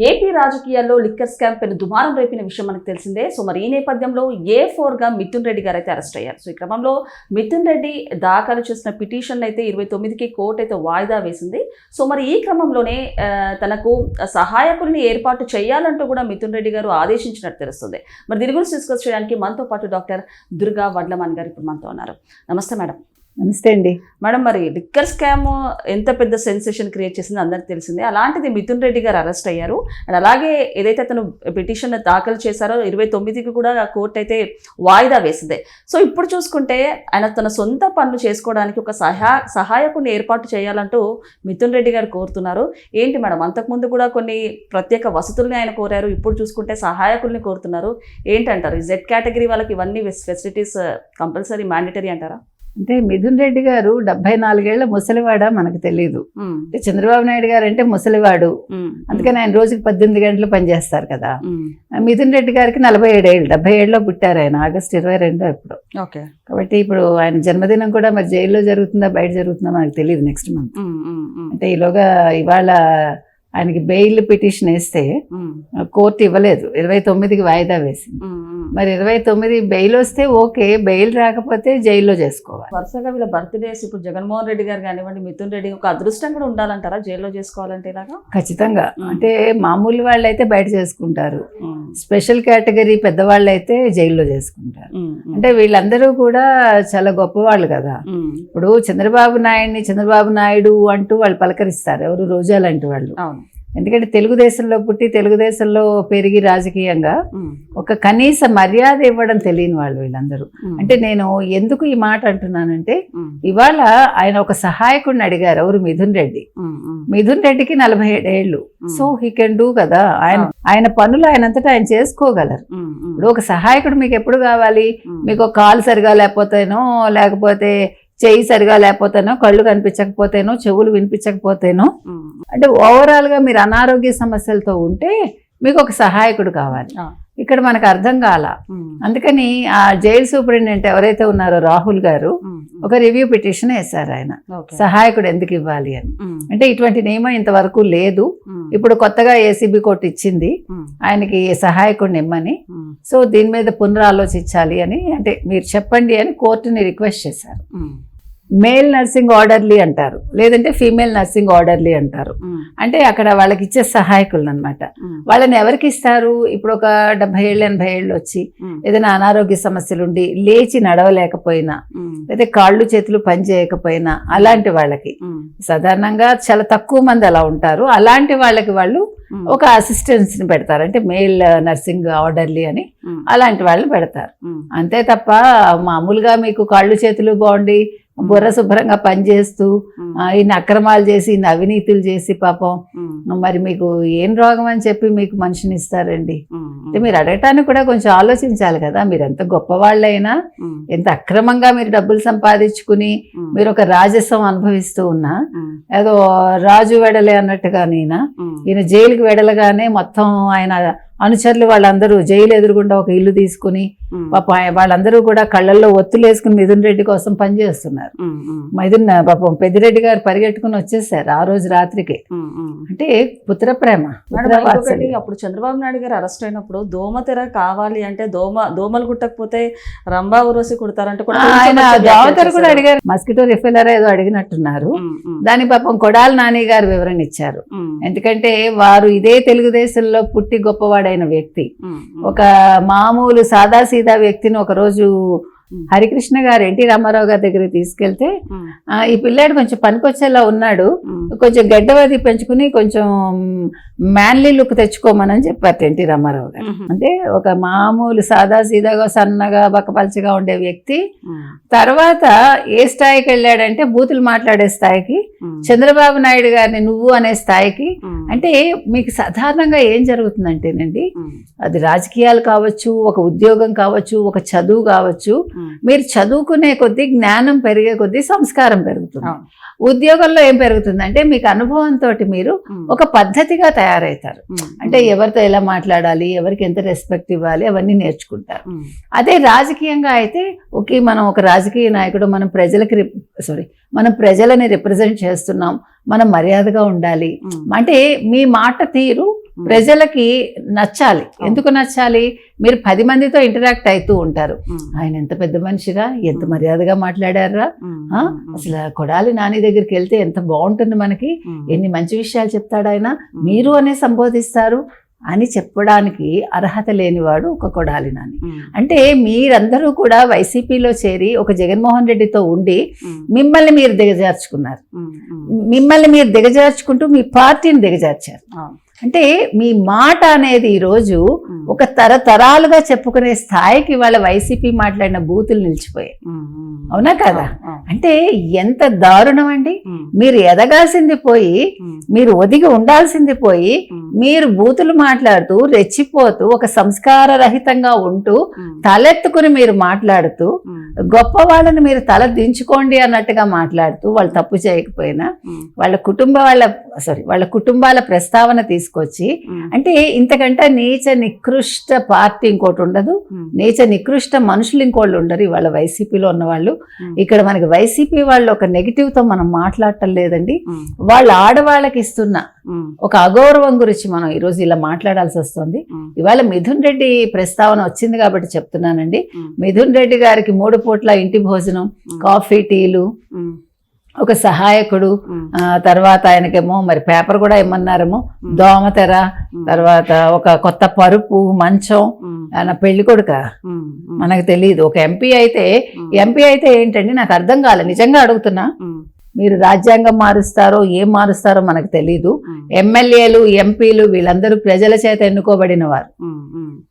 AP రాజకీయాల్లో liquor scam పెను దుమారం రేపిన విషయం మనకు తెలిసిందే. సో మరి ఈ నేపథ్యంలో A4గా మిథున్ రెడ్డి గారు అయితే అరెస్ట్ అయ్యారు. సో ఈ క్రమంలో మిథున్ రెడ్డి దాఖలు చేసిన పిటిషన్ అయితే 29కి కోర్టు అయితే వాయిదా వేసింది. సో మరి ఈ క్రమంలోనే తనకు సహాయకుల్ని ఏర్పాటు చేయాలంటూ కూడా మిథున్ రెడ్డి గారు ఆదేశించినట్టు తెలుస్తుంది. మరి దీని గురించి డిస్కస్ చేయడానికి మనతో పాటు డాక్టర్ దుర్గా వడ్లమాన్ గారు ఇప్పుడు మనతో ఉన్నారు. నమస్తే మేడం. నమస్తే అండి మేడం. మరి లిక్కర్ స్కామ్ ఎంత పెద్ద సెన్సేషన్ క్రియేట్ చేసిందో అందరికి తెలిసిందే. అలాంటిది మిథున్ రెడ్డి గారు అరెస్ట్ అయ్యారు. అండ్ అలాగే ఏదైతే అతను పిటిషన్ దాఖలు చేశారో 29కి కూడా కోర్టు అయితే వాయిదా వేసింది. సో ఇప్పుడు చూసుకుంటే ఆయన తన సొంత పనులు చేసుకోవడానికి ఒక సహాయకుని ఏర్పాటు చేయాలంటూ మిథున్ రెడ్డి గారు కోరుతున్నారు. ఏంటి మేడం, అంతకుముందు కూడా కొన్ని ప్రత్యేక వసతుల్ని ఆయన కోరారు, ఇప్పుడు చూసుకుంటే సహాయకుల్ని కోరుతున్నారు. ఏంటంటారు? ఈ జెడ్ కేటగిరీ వాళ్ళకి ఇవన్నీ ఫెసిలిటీస్ కంపల్సరీ మ్యాండేటరీ అంటారా? అంటే మిథున్ రెడ్డి గారు 74 ఏళ్ల ముసలివాడా మనకు తెలియదు. అంటే చంద్రబాబు నాయుడు గారు అంటే ముసలివాడు, అందుకని ఆయన రోజుకి 18 గంటలు పనిచేస్తారు కదా. మిథున్ రెడ్డి గారికి 47 ఏళ్ళు, 77లో పుట్టారు ఆయన, ఆగస్టు 22 ఇప్పుడు. కాబట్టి ఇప్పుడు ఆయన జన్మదినం కూడా మరి జైల్లో జరుగుతుందా బయట జరుగుతుందా మనకు తెలియదు. నెక్స్ట్ మంత్ అంటే ఈలోగా ఇవాళ ఆయనకి బెయిల్ పిటిషన్ వేస్తే కోర్టు ఇవ్వలేదు, 29కి వాయిదా వేసింది. మరి 29 బెయిల్ వస్తే ఓకే, బెయిల్ రాకపోతే జైల్లో చేసుకోవాలి. వరుసగా వీళ్ళ బర్త్డేస్ ఇప్పుడు జగన్మోహన్ రెడ్డి గారు కానివ్వండి, మిథున్ రెడ్డి ఒక అదృష్టం కూడా ఉండాలంటారా జైల్లో చేసుకోవాలంటే? ఇలాగా ఖచ్చితంగా. అంటే మామూలు వాళ్ళు అయితే బయట చేసుకుంటారు, స్పెషల్ కేటగిరీ పెద్దవాళ్ళు అయితే జైల్లో చేసుకుంటారు. అంటే వీళ్ళందరూ కూడా చాలా గొప్పవాళ్ళు కదా. ఇప్పుడు చంద్రబాబు నాయుడు అంటూ వాళ్ళు పలకరిస్తారు, ఎవరు రోజా లాంటి వాళ్ళు. ఎందుకంటే తెలుగుదేశంలో పుట్టి తెలుగుదేశంలో పెరిగి రాజకీయంగా ఒక కనీస మర్యాద ఇవ్వడం తెలియని వాళ్ళు వీళ్ళందరూ. అంటే నేను ఎందుకు ఈ మాట అంటున్నానంటే, ఇవాళ ఆయన ఒక సహాయకుడిని అడిగారు, ఎవరు? మిథున్ రెడ్డికి 47 ఏళ్ళు. సో హీ కెన్ డూ కదా, ఆయన పనులు ఆయనంతటా ఆయన చేసుకోగలరు. ఇప్పుడు ఒక సహాయకుడు మీకు ఎప్పుడు కావాలి? మీకు కాలు సరిగా లేకపోతేనో, లేకపోతే చెయ్యి సరిగా లేకపోతేనో, కళ్ళు కనిపించకపోతేనో, చెవులు వినిపించకపోతేనో, అంటే ఓవరాల్ గా మీరు అనారోగ్య సమస్యలతో ఉంటే మీకు ఒక సహాయకుడు కావాలి. ఇక్కడ మనకు అర్థం కాల. అందుకని ఆ జైలు సూపరింటెండెంట్ ఎవరైతే ఉన్నారో రాహుల్ గారు ఒక రివ్యూ పిటిషన్ వేశారు, ఆయన సహాయకుడు ఎందుకు ఇవ్వాలి అని. అంటే ఇటువంటి నియమం ఇంతవరకు లేదు, ఇప్పుడు కొత్తగా ఏసీబీ కోర్టు ఇచ్చింది ఆయనకి సహాయకుడిని ఇమ్మని. సో దీని మీద పునరాలోచించాలి అని, అంటే మీరు చెప్పండి అని కోర్టుని రిక్వెస్ట్ చేశారు. మేల్ నర్సింగ్ ఆర్డర్లీ అంటారు, లేదంటే ఫీమేల్ నర్సింగ్ ఆర్డర్లీ అంటారు. అంటే అక్కడ వాళ్ళకి ఇచ్చే సహాయకులను అనమాట. వాళ్ళని ఎవరికి ఇస్తారు? ఇప్పుడు ఒక 70 ఏళ్ళు 80 ఏళ్ళు వచ్చి ఏదైనా అనారోగ్య సమస్యలు ఉండి లేచి నడవలేకపోయినా, లేదా కాళ్ళు చేతులు పని చేయకపోయినా, అలాంటి వాళ్ళకి సాధారణంగా చాలా తక్కువ మంది అలా ఉంటారు. అలాంటి వాళ్ళకి వాళ్ళు ఒక అసిస్టెన్స్ ని పెడతారు, అంటే మేల్ నర్సింగ్ ఆర్డర్లీ అని అలాంటి వాళ్ళని పెడతారు. అంతే తప్ప మామూలుగా మీకు కాళ్ళు చేతులు బాగుండి బుర్ర శుభ్రంగా పనిచేస్తూ ఇన్ని అక్రమాలు చేసి ఇన్ని అవినీతులు చేసి పాపం మరి మీకు ఏం రోగం అని చెప్పి మీకు మనిషిని ఇస్తారండి? అంటే మీరు అడగటానికి కూడా కొంచెం ఆలోచించాలి కదా. మీరు ఎంత గొప్పవాళ్ళైనా, ఎంత అక్రమంగా మీరు డబ్బులు సంపాదించుకుని మీరు ఒక రాజస్వం అనుభవిస్తూ ఉన్నా, ఏదో రాజు వెడలే అన్నట్టుగా ఈయన జైలుకి వెడలగానే మొత్తం ఆయన అనుచరులు వాళ్ళందరూ జైలు ఎదురుగుండా ఒక ఇల్లు తీసుకుని వాళ్ళందరూ కూడా కళ్ళల్లో ఒత్తులు వేసుకుని మిథున్ రెడ్డి కోసం పనిచేస్తున్నారు. పాపం పెద్దిరెడ్డి గారు పరిగెట్టుకుని వచ్చేసారు ఆ రోజు రాత్రికి. అంటే పుత్ర ప్రేమ. అప్పుడు చంద్రబాబు నాయుడు గారు అరెస్ట్ అయినప్పుడు దోమతెర కావాలి అంటే దోమలు కుట్టకపోతే రంభా ఉరోసి కుడతారంటే ఆయన దోమతెర కూడా అడిగారు. మస్కిటో రిఫెలర్ ఏదో అడిగినట్టున్నారు. దాని పాపం కొడాలి నాని గారు వివరణ ఇచ్చారు. ఎందుకంటే వారు ఇదే తెలుగుదేశంలో పుట్టి గొప్పవాడైన వ్యక్తి, ఒక మామూలు సాదాసీదా వ్యక్తిని ఒకరోజు హరికృష్ణ గారు ఎన్టీ రామారావు గారి దగ్గరికి తీసుకెళ్తే, ఈ పిల్లాడు కొంచెం పనికొచ్చేలా ఉన్నాడు, కొంచెం గడ్డవది పెంచుకుని కొంచెం మ్యాన్లీ లుక్ తెచ్చుకోమని చెప్పారు ఎన్టీ రామారావు గారు. అంటే ఒక మామూలు సాదాసీదాగా సన్నగా బక్కపల్చగా ఉండే వ్యక్తి తర్వాత ఏ స్థాయికి వెళ్ళాడంటే బూతులు మాట్లాడే స్థాయికి, చంద్రబాబు నాయుడు గారిని నువ్వు అనే స్థాయికి. అంటే మీకు సాధారణంగా ఏం జరుగుతుందంటేనండి, అది రాజకీయాలు కావచ్చు, ఒక ఉద్యోగం కావచ్చు, ఒక చదువు కావచ్చు, మీరు చదువుకునే కొద్దీ జ్ఞానం పెరిగే కొద్దీ సంస్కారం పెరుగుతుంది. ఉద్యోగంలో ఏం పెరుగుతుందంటే మీకు అనుభవంతో మీరు ఒక పద్ధతిగా తయారవుతారు. అంటే ఎవరితో ఎలా మాట్లాడాలి, ఎవరికి ఎంత రెస్పెక్ట్ ఇవ్వాలి, అవన్నీ నేర్చుకుంటారు. అదే రాజకీయంగా అయితే ఓకే, మనం ఒక రాజకీయ నాయకుడు, మనం ప్రజలని రిప్రజెంట్ చేస్తున్నాం, మనం మర్యాదగా ఉండాలి. అంటే మీ మాట తీరు ప్రజలకి నచ్చాలి. ఎందుకు నచ్చాలి? మీరు 10 మందితో ఇంటరాక్ట్ అవుతూ ఉంటారు. ఆయన ఎంత పెద్ద మనిషిగా, ఎంత మర్యాదగా మాట్లాడారా, అసలు కొడాలి నాని దగ్గరికి వెళ్తే ఎంత బాగుంటుంది, మనకి ఎన్ని మంచి విషయాలు చెప్తాడు ఆయన, మీరు అనే సంబోధిస్తారు అని చెప్పడానికి అర్హత లేనివాడు ఒక కొడాలి నాని. అంటే మీరందరూ కూడా వైసీపీలో చేరి ఒక జగన్మోహన్ రెడ్డితో ఉండి మిమ్మల్ని మీరు దిగజార్చుకున్నారు. మిమ్మల్ని మీరు దిగజార్చుకుంటూ మీ పార్టీని దిగజార్చారు. అంటే మీ మాట అనేది ఈరోజు ఒక తరతరాలుగా చెప్పుకునే స్థాయికి వాళ్ళ వైసీపీ మాట్లాడిన బూతులు నిలిచిపోయాయి. అవునా కదా? అంటే ఎంత దారుణం అండి. మీరు ఎదగాల్సింది పోయి, మీరు ఒదిగి ఉండాల్సింది పోయి, మీరు బూతులు మాట్లాడుతూ రెచ్చిపోతూ ఒక సంస్కార రహితంగా ఉంటూ తలెత్తుకుని మీరు మాట్లాడుతూ గొప్ప వాళ్ళని మీరు తల దించుకోండి అన్నట్టుగా మాట్లాడుతూ, వాళ్ళు తప్పు చేయకపోయినా వాళ్ళ కుటుంబాల ప్రస్తావన తీసుకొచ్చి, అంటే ఇంతకంటే నీచ నికృష్ట పార్టీ ఇంకోటి ఉండదు, నీచ నికృష్ట మనుషులు ఇంకోళ్ళు ఉండరు ఇవాళ వైసీపీలో ఉన్న వాళ్ళు. ఇక్కడ మనకి వైసీపీ వాళ్ళు ఒక నెగిటివ్ తో మనం మాట్లాడటం లేదండి. వాళ్ళు ఆడవాళ్ళకి ఇస్తున్న ఒక అగౌరవం గురించి మనం ఈరోజు ఇలా మాట్లాడాల్సి వస్తుంది. ఇవాళ మిథున్ రెడ్డి ప్రస్తావన వచ్చింది కాబట్టి చెప్తున్నానండి. మిథున్ రెడ్డి గారికి 3 పూట్ల ఇంటి భోజనం, కాఫీ, టీలు, ఒక సహాయకుడు, తర్వాత ఆయనకేమో మరి పేపర్ కూడా ఇమ్మన్నారేమో, దోమతెర, తర్వాత ఒక కొత్త పరుపు, మంచం. ఆయన పెళ్లి కొడుక మనకు తెలియదు. ఒక ఎంపీ అయితే ఏంటండి నాకు అర్థం కాలే, నిజంగా అడుగుతున్నా. మీరు రాజ్యాంగం మారుస్తారో ఏం మారుస్తారో మనకు తెలీదు. ఎమ్మెల్యేలు, ఎంపీలు వీళ్ళందరూ ప్రజల చేత ఎన్నుకోబడిన వారు.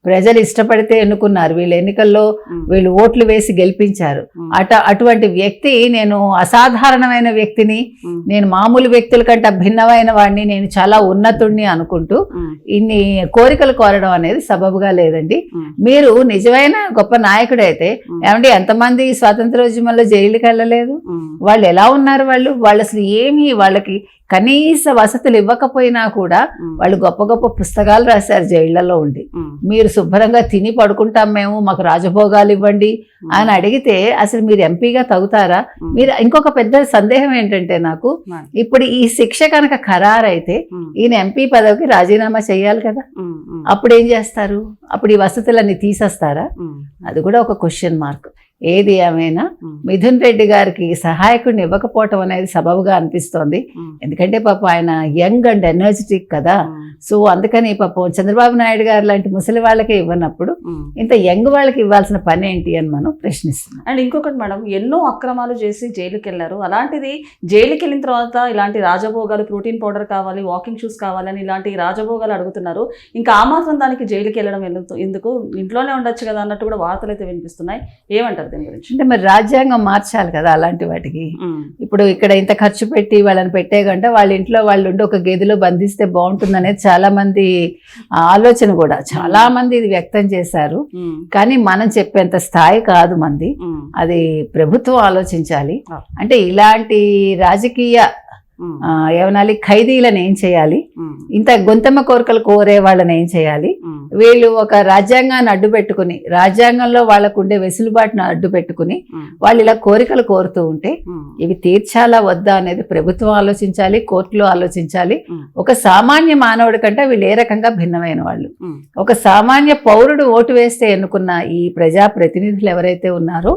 ప్రజలు ఇష్టపడితే ఎన్నుకున్నారు. వీళ్ళు ఎన్నికల్లో వీళ్ళు ఓట్లు వేసి గెలిపించారు. అటువంటి వ్యక్తి, నేను అసాధారణమైన వ్యక్తిని, నేను మామూలు వ్యక్తుల కంటే భిన్నమైన వాడిని, నేను చాలా ఉన్నతుడిని అనుకుంటూ ఇన్ని కోరికలు కోరడం అనేది సబబుగా లేదండి. మీరు నిజమైన గొప్ప నాయకుడైతే ఏమంటే ఎంతమంది స్వాతంత్రోద్యమంలో జైలుకి వెళ్ళలేదు? వాళ్ళు ఎలా ఉన్నారు? వాళ్ళు అసలు ఏమి, వాళ్ళకి కనీస వసతులు ఇవ్వకపోయినా కూడా వాళ్ళు గొప్ప గొప్ప పుస్తకాలు రాశారు జైళ్లలో ఉండి. మీరు శుభ్రంగా తిని పడుకుంటాం మేము, మాకు రాజభోగాలు ఇవ్వండి అని అడిగితే అసలు మీరు ఎంపీగా తగుతారా? మీరు ఇంకొక పెద్ద సందేహం ఏంటంటే నాకు, ఇప్పుడు ఈ శిక్ష కనుక ఖరారైతే ఈయన ఎంపీ పదవికి రాజీనామా చేయాలి కదా. అప్పుడు ఏం చేస్తారు? అప్పుడు ఈ వసతులన్నీ తీసేస్తారా? అది కూడా ఒక క్వశ్చన్ మార్క్. ఏది ఏమైనా మిథున్ రెడ్డి గారికి సహాయకుడిని ఇవ్వకపోవటం అనేది సబబుగా అనిపిస్తోంది. ఎందుకంటే పాపం ఆయన యంగ్ అండ్ ఎనర్జెటిక్ కదా. సో అందుకని పాపం చంద్రబాబు నాయుడు గారు లాంటి ముసలి వాళ్ళకే ఇవ్వనప్పుడు ఇంత యంగ్ వాళ్ళకి ఇవ్వాల్సిన పని ఏంటి అని మనం ప్రశ్నిస్తున్నాం. అండ్ ఇంకొకటి మేడం, ఎన్నో అక్రమాలు చేసి జైలుకి వెళ్ళారు. అలాంటిది జైలుకి వెళ్ళిన తర్వాత ఇలాంటి రాజభోగాలు, ప్రోటీన్ పౌడర్ కావాలి, వాకింగ్ షూస్ కావాలని ఇలాంటి రాజభోగాలు అడుగుతున్నారు. ఇంకా ఆ మాత్రం దానికి జైలుకి వెళ్ళడం ఎందుకు, ఇంట్లోనే ఉండొచ్చు కదా అన్నట్టు కూడా వార్తలు అయితే వినిపిస్తున్నాయి. ఏమంటారు దీని గురించి? అంటే మరి రాజ్యాంగం మార్చాలి కదా అలాంటి వాటికి. ఇప్పుడు ఇక్కడ ఇంత ఖర్చు పెట్టి వాళ్ళని పెట్టే కంటే వాళ్ళ ఇంట్లో వాళ్ళు ఉండి ఒక గదిలో బంధిస్తే బాగుంటుంది అనేది చాలా మంది ఆలోచన కూడా చాలా మంది ఇది వ్యక్తం చేశారు. కానీ మనం చెప్పేంత స్థాయి కాదు మంది. అది ప్రభుత్వం ఆలోచించాలి. అంటే ఇలాంటి రాజకీయ ఏమనాలి, ఖైదీలను ఏం చేయాలి, ఇంత గొంతమ్మ కోరికలు కోరే వాళ్ళని ఏం చేయాలి, వీళ్ళు ఒక రాజ్యాంగాన్ని అడ్డు పెట్టుకుని, రాజ్యాంగంలో వాళ్ళకు ఉండే వెసులుబాటును అడ్డు పెట్టుకుని వాళ్ళు ఇలా కోరికలు కోరుతూ ఉంటే ఇవి తీర్చాలా వద్దా అనేది ప్రభుత్వం ఆలోచించాలి, కోర్టులో ఆలోచించాలి. ఒక సామాన్య మానవుడి కంటే వీళ్ళు ఏ రకంగా భిన్నమైన వాళ్ళు. ఒక సామాన్య పౌరుడు ఓటు వేస్తే ఎన్నుకున్న ఈ ప్రజా ప్రతినిధులు ఎవరైతే ఉన్నారో,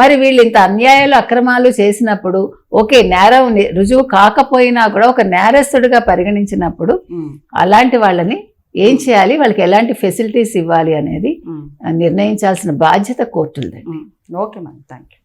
మరి వీళ్ళు ఇంత అన్యాయాలు, అక్రమాలు చేసినప్పుడు ఓకే, నేరం రుజువు కాకపోయినా కూడా ఒక నేరస్తుడిగా పరిగణించినప్పుడు అలాంటి వాళ్ళని ఏం చేయాలి, వాళ్ళకి ఎలాంటి ఫెసిలిటీస్ ఇవ్వాలి అనేది నిర్ణయించాల్సిన బాధ్యత కోర్టులదండి. Okay madam, thank you.